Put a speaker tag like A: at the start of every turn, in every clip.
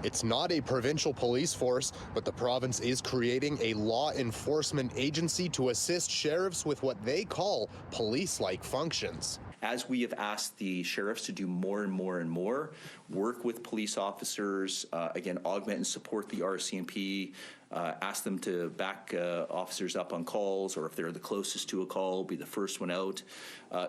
A: It's not a provincial police force, but the province is creating a law enforcement agency to assist sheriffs with what they call police-like functions.
B: As we have asked the sheriffs to do more and more and more, work with police officers, again, augment and support the RCMP, ask them to back officers up on calls, or if they're the closest to a call, be the first one out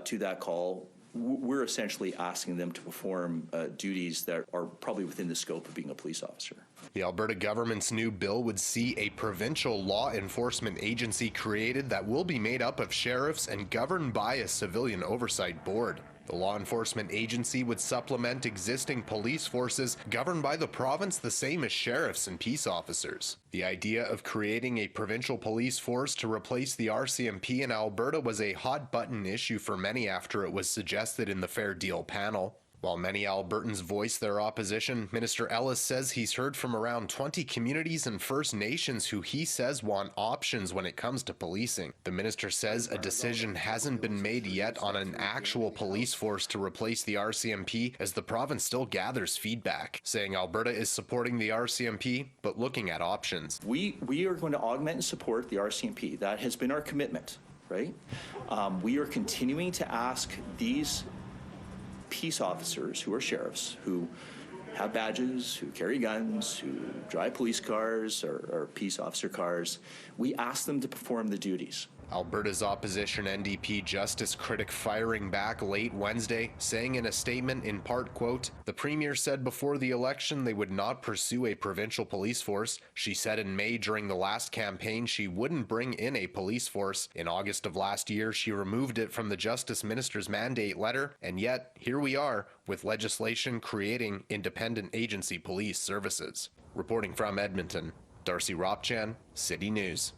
B: to that call. We're essentially asking them to perform duties that are probably within the scope of being a police officer.
A: The Alberta government's new bill would see a provincial law enforcement agency created that will be made up of sheriffs and governed by a civilian oversight board. The law enforcement agency would supplement existing police forces governed by the province, the same as sheriffs and peace officers. The idea of creating a provincial police force to replace the RCMP in Alberta was a hot-button issue for many after it was suggested in the Fair Deal panel. While many Albertans voiced their opposition, Minister Ellis says he's heard from around 20 communities and First Nations who he says want options when it comes to policing. The minister says a decision hasn't been made yet on an actual police force to replace the RCMP as the province still gathers feedback, saying Alberta is supporting the RCMP but looking at options.
B: We are going to augment and support the RCMP. That has been our commitment, right? We are continuing to ask these peace officers who are sheriffs, who have badges, who carry guns, who drive police cars or peace officer cars. We ask them to perform the duties.
A: Alberta's opposition NDP justice critic firing back late Wednesday, saying in a statement in part, quote, "The Premier said before the election they would not pursue a provincial police force. She said in May during the last campaign she wouldn't bring in a police force. In August of last year, she removed it from the Justice Minister's mandate letter, and yet here we are with legislation creating independent agency police services." Reporting from Edmonton, Darcy Ropchan, City News.